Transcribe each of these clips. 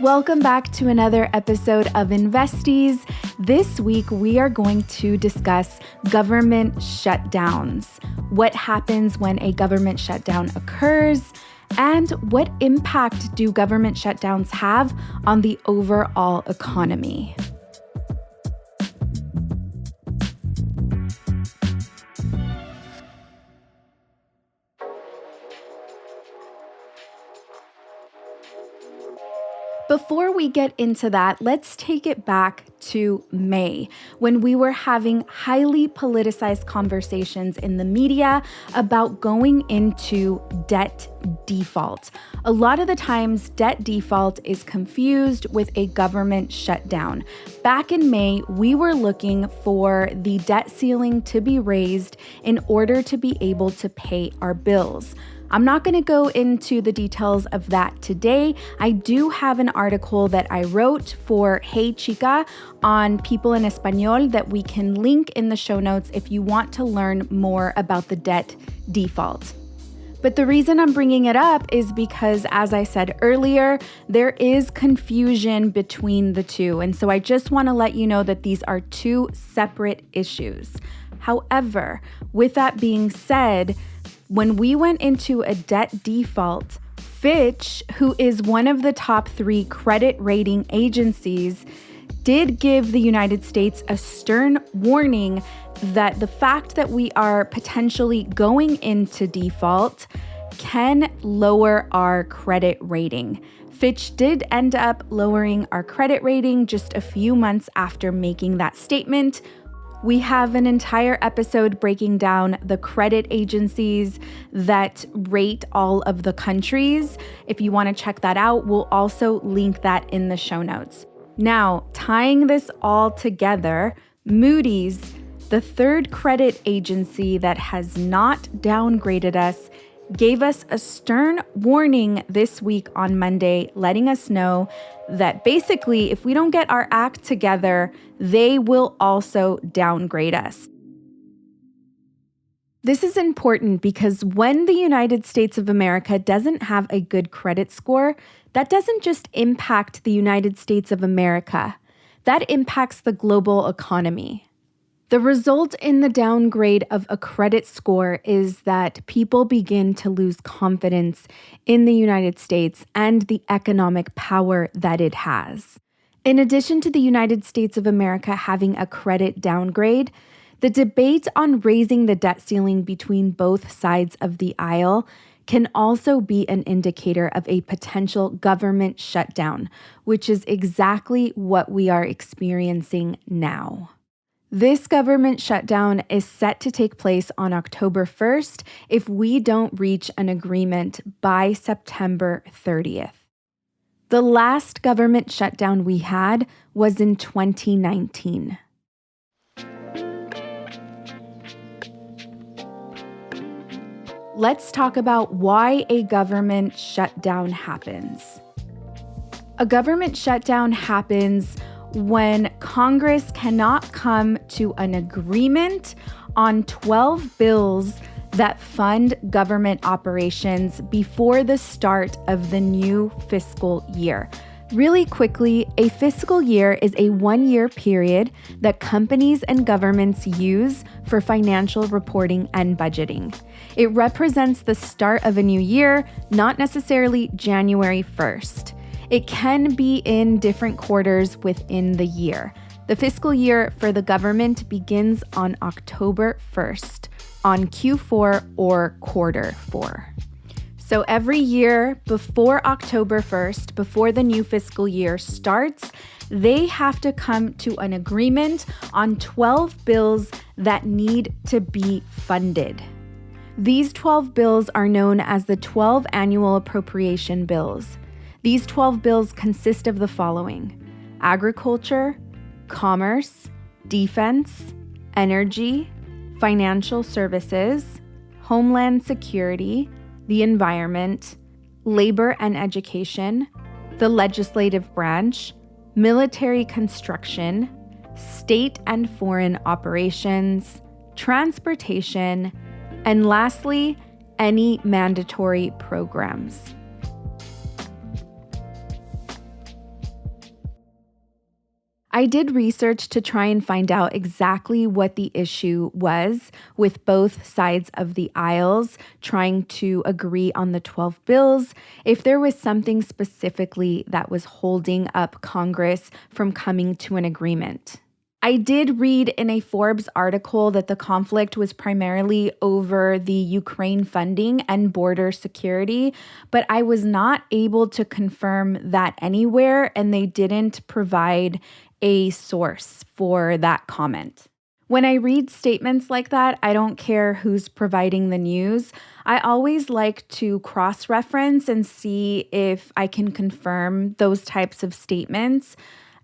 Welcome back to another episode of Investies. This week, we are going to discuss government shutdowns, what happens when a government shutdown occurs, and what impact do government shutdowns have on the overall economy. Before we get into that, let's take it back to May, when we were having highly politicized conversations in the media about going into debt default. A lot of the times, debt default is confused with a government shutdown. Back in May, we were looking for the debt ceiling to be raised in order to be able to pay our bills. I'm not going to go into the details of that today. I do have an article that I wrote for Hey Chica on People in Español that we can link in the show notes if you want to learn more about the debt default. But the reason I'm bringing it up is because, as I said earlier, there is confusion between the two. And so I just want to let you know that these are two separate issues. However, with that being said, when we went into a debt default, Fitch, who is one of the top 3 credit rating agencies, did give the United States a stern warning that the fact that we are potentially going into default can lower our credit rating. Fitch did end up lowering our credit rating just a few months after making that statement. We have an entire episode breaking down the credit agencies that rate all of the countries. If you want to check that out, we'll also link that in the show notes. Now, tying this all together, Moody's, the third credit agency that has not downgraded us, gave us a stern warning this week on Monday, letting us know that basically, if we don't get our act together, they will also downgrade us. This is important because when the United States of America doesn't have a good credit score, that doesn't just impact the United States of America. That impacts the global economy. The result in the downgrade of a credit score is that people begin to lose confidence in the United States and the economic power that it has. In addition to the United States of America having a credit downgrade, the debate on raising the debt ceiling between both sides of the aisle can also be an indicator of a potential government shutdown, which is exactly what we are experiencing now. This government shutdown is set to take place on October 1st if we don't reach an agreement by September 30th. The last government shutdown we had was in 2019. Let's talk about why a government shutdown happens. A government shutdown happens when Congress cannot come to an agreement on 12 bills that fund government operations before the start of the new fiscal year. Really quickly, a fiscal year is a 1-year period that companies and governments use for financial reporting and budgeting. It represents the start of a new year, not necessarily January 1st. It can be in different quarters within the year. The fiscal year for the government begins on October 1st, on Q4 or quarter 4. So every year before October 1st, before the new fiscal year starts, they have to come to an agreement on 12 bills that need to be funded. These 12 bills are known as the 12 annual appropriation bills. These 12 bills consist of the following: agriculture, commerce, defense, energy, financial services, homeland security, the environment, labor and education, the legislative branch, military construction, state and foreign operations, transportation, and lastly, any mandatory programs. I did research to try and find out exactly what the issue was with both sides of the aisles trying to agree on the 12 bills, if there was something specifically that was holding up Congress from coming to an agreement. I did read in a Forbes article that the conflict was primarily over the Ukraine funding and border security, but I was not able to confirm that anywhere, and they didn't provide a source for that comment. When I read statements like that, I don't care who's providing the news. I always like to cross-reference and see if I can confirm those types of statements.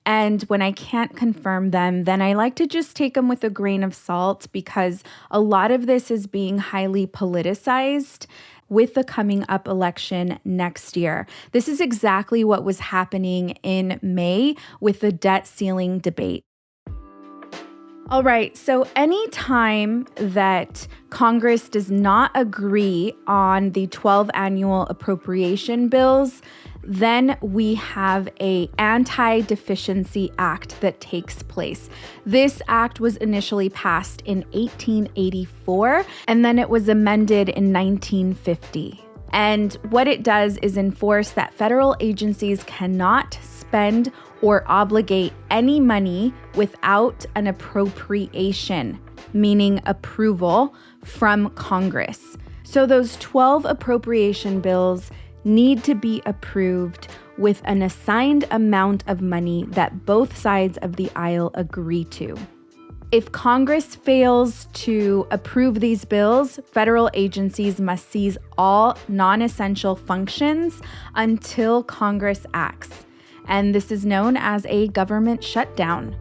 And when I can't confirm them, then I like to just take them with a grain of salt because a lot of this is being highly politicized with the coming up election next year. This is exactly what was happening in May with the debt ceiling debate. All right, so anytime that Congress does not agree on the 12 annual appropriation bills, then we have an Anti-Deficiency Act that takes place. This act was initially passed in 1884, and then it was amended in 1950. And what it does is enforce that federal agencies cannot spend or obligate any money without an appropriation, meaning approval from Congress. So those 12 appropriation bills need to be approved with an assigned amount of money that both sides of the aisle agree to. If Congress fails to approve these bills, federal agencies must cease all non-essential functions until Congress acts. And this is known as a government shutdown.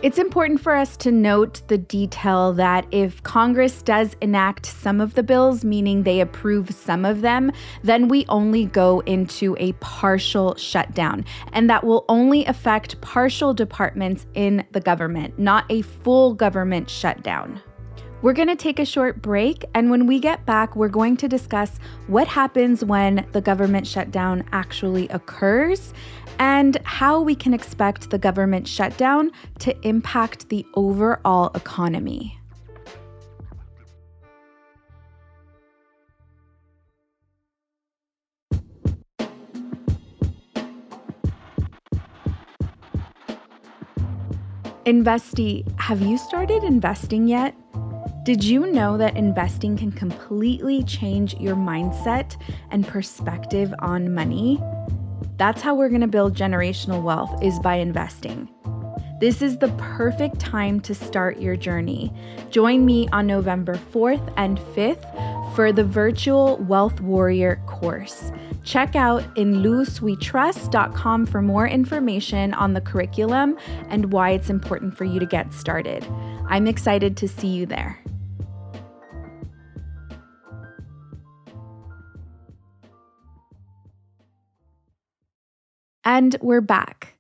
It's important for us to note the detail that if Congress does enact some of the bills, meaning they approve some of them, then we only go into a partial shutdown. And that will only affect partial departments in the government, not a full government shutdown. We're going to take a short break, and when we get back, we're going to discuss what happens when the government shutdown actually occurs and how we can expect the government shutdown to impact the overall economy. Investie, have you started investing yet? Did you know that investing can completely change your mindset and perspective on money? That's how we're going to build generational wealth, is by investing. This is the perfect time to start your journey. Join me on November 4th and 5th for the virtual Wealth Warrior course. Check out inluzwetrust.com for more information on the curriculum and why it's important for you to get started. I'm excited to see you there. And we're back.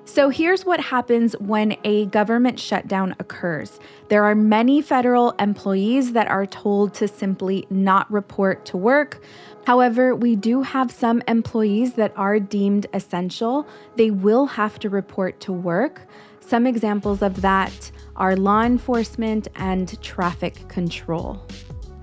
So here's what happens when a government shutdown occurs. There are many federal employees that are told to simply not report to work. However, we do have some employees that are deemed essential. They will have to report to work. Some examples of that are law enforcement and traffic control.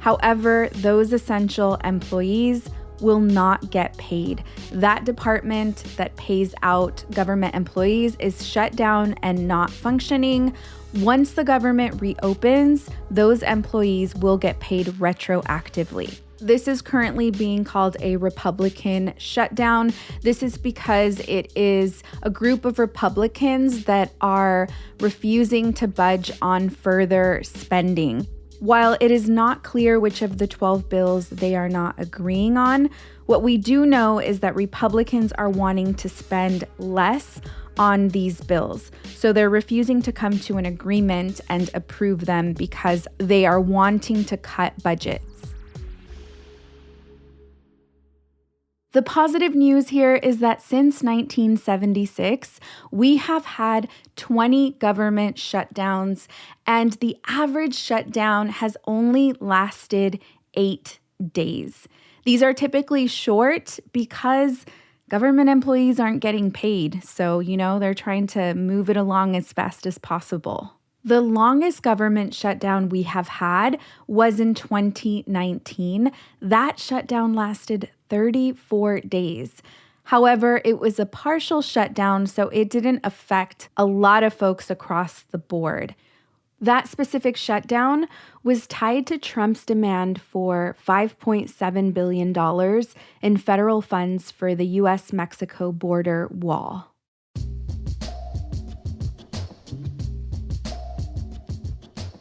However, those essential employees will not get paid. That department that pays out government employees is shut down and not functioning. Once the government reopens, those employees will get paid retroactively. This is currently being called a Republican shutdown. This is because it is a group of Republicans that are refusing to budge on further spending. While it is not clear which of the 12 bills they are not agreeing on, what we do know is that Republicans are wanting to spend less on these bills. So they're refusing to come to an agreement and approve them because they are wanting to cut budgets. The positive news here is that since 1976, we have had 20 government shutdowns, and the average shutdown has only lasted 8 days. These are typically short because government employees aren't getting paid. So, they're trying to move it along as fast as possible. The longest government shutdown we have had was in 2019. That shutdown lasted 34 days. However, it was a partial shutdown, so it didn't affect a lot of folks across the board. That specific shutdown was tied to Trump's demand for $5.7 billion in federal funds for the U.S.-Mexico border wall.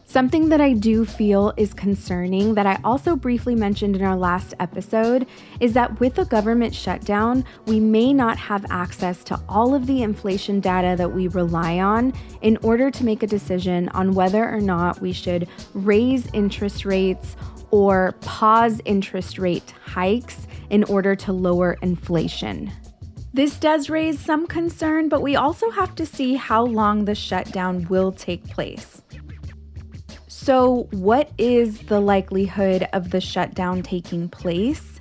Something that I do feel is concerning that I also briefly mentioned in our last episode is that with a government shutdown, we may not have access to all of the inflation data that we rely on in order to make a decision on whether or not we should raise interest rates or pause interest rate hikes in order to lower inflation. This does raise some concern, but we also have to see how long the shutdown will take place. So, what is the likelihood of the shutdown taking place?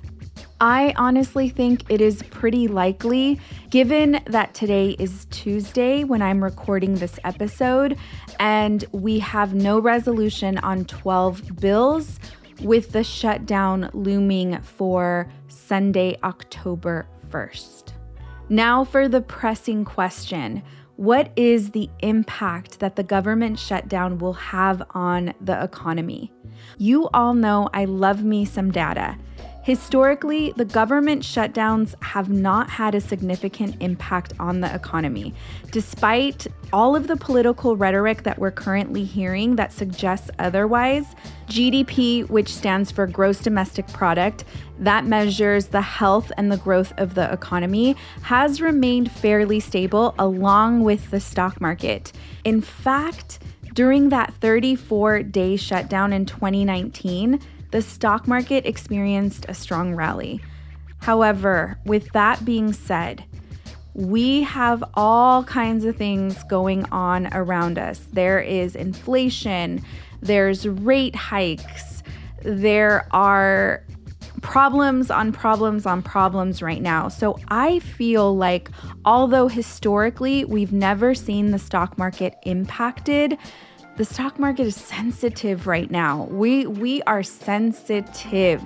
I honestly think it is pretty likely, given that today is Tuesday when I'm recording this episode, and we have no resolution on 12 bills, with the shutdown looming for Sunday, October 1st. Now for the pressing question. What is the impact that the government shutdown will have on the economy? You all know I love me some data. Historically, the government shutdowns have not had a significant impact on the economy, despite all of the political rhetoric that we're currently hearing that suggests otherwise. GDP, which stands for Gross Domestic Product, that measures the health and the growth of the economy, has remained fairly stable along with the stock market. In fact, during that 34-day shutdown in 2019, the stock market experienced a strong rally. However, with that being said, we have all kinds of things going on around us. There is inflation, there's rate hikes, there are problems on problems on problems right now. So I feel like although historically we've never seen the stock market impacted, the stock market is sensitive right now. We are sensitive.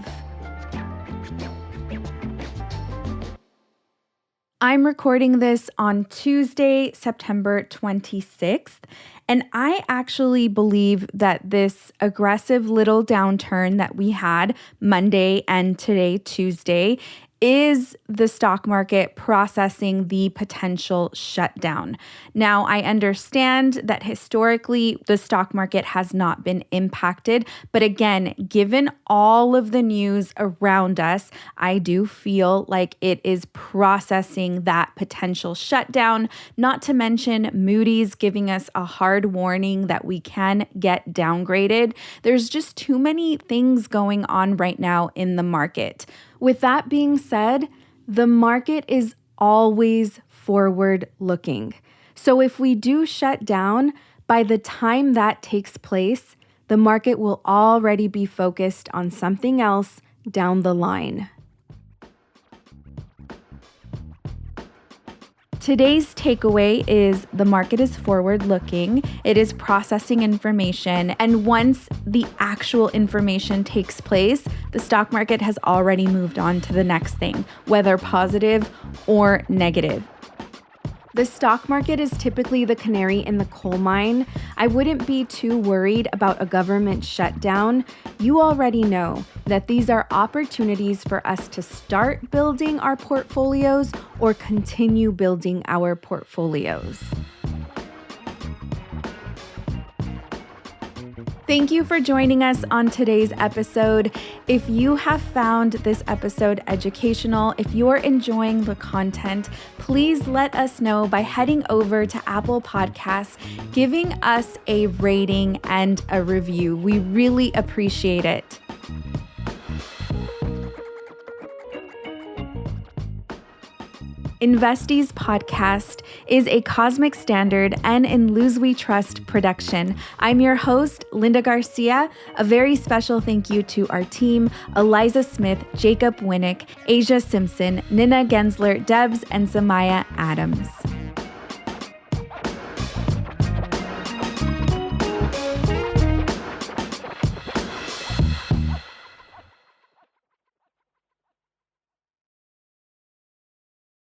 I'm recording this on Tuesday, September 26th, and I actually believe that this aggressive little downturn that we had Monday and today, Tuesday, is the stock market processing the potential shutdown. Now, I understand that historically the stock market has not been impacted, but again, given all of the news around us, I do feel like it is processing that potential shutdown, not to mention Moody's giving us a hard warning that we can get downgraded. There's just too many things going on right now in the market. With that being said, the market is always forward looking. So if we do shut down, by the time that takes place, the market will already be focused on something else down the line. Today's takeaway is the market is forward-looking, it is processing information, and once the actual information takes place, the stock market has already moved on to the next thing, whether positive or negative. The stock market is typically the canary in the coal mine. I wouldn't be too worried about a government shutdown. You already know that these are opportunities for us to start building our portfolios or continue building our portfolios. Thank you for joining us on today's episode. If you have found this episode educational, if you're enjoying the content, please let us know by heading over to Apple Podcasts, giving us a rating and a review. We really appreciate it. Investies podcast is a Cosmic Standard and In Luz We Trust production. I'm your host, Linda Garcia. A very special thank you to our team, Eliza Smith, Jacob Winnick, Asia Simpson, Nina Gensler, Debs, and Samaya Adams.